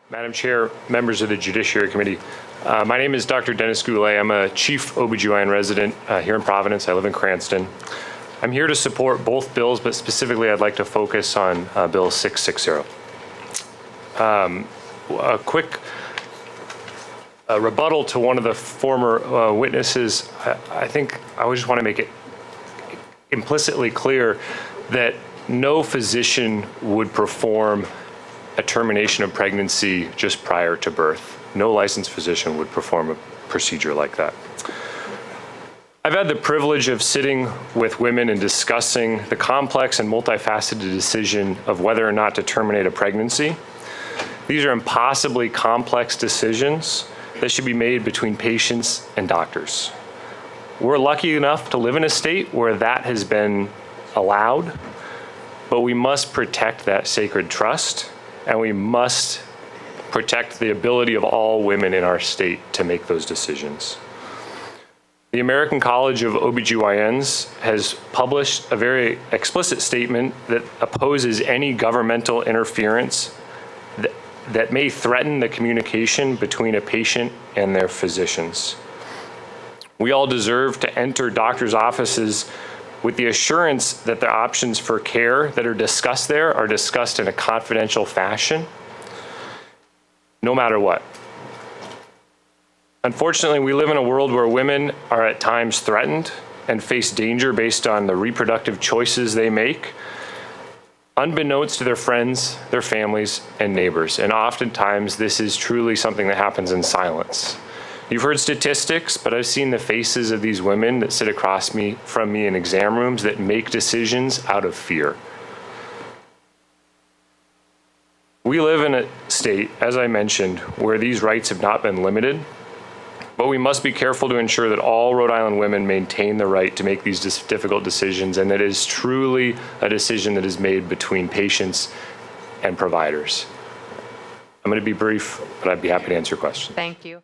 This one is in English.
Madam Chair, members of the Judiciary Committee, my name is Dr. Dennis Goule. I'm a chief OBGYN resident here in Providence. I live in Cranston. I'm here to support both bills, but specifically I'd like to focus on Bill 660. A quick rebuttal to one of the former witnesses. I think I just want to make it implicitly clear that no physician would perform a termination of pregnancy just prior to birth. No licensed physician would perform a procedure like that. I've had the privilege of sitting with women and discussing the complex and multifaceted decision of whether or not to terminate a pregnancy. These are impossibly complex decisions that should be made between patients and doctors. We're lucky enough to live in a state where that has been allowed, but we must protect that sacred trust, and we must protect the ability of all women in our state to make those decisions. The American College of OBGYNs has published a very explicit statement that opposes any governmental interference that may threaten the communication between a patient and their physicians. We all deserve to enter doctors' offices with the assurance that the options for care that are discussed there are discussed in a confidential fashion, no matter what. Unfortunately, we live in a world where women are at times threatened and face danger based on the reproductive choices they make, unbeknownst to their friends, their families, and neighbors. And oftentimes, this is truly something that happens in silence. You've heard statistics, but I've seen the faces of these women that sit across from me in exam rooms that make decisions out of fear. We live in a state, as I mentioned, where these rights have not been limited, but we must be careful to ensure that all Rhode Island women maintain the right to make these difficult decisions, and that it is truly a decision that is made between patients and providers. I'm going to be brief, but I'd be happy to answer questions. Thank you.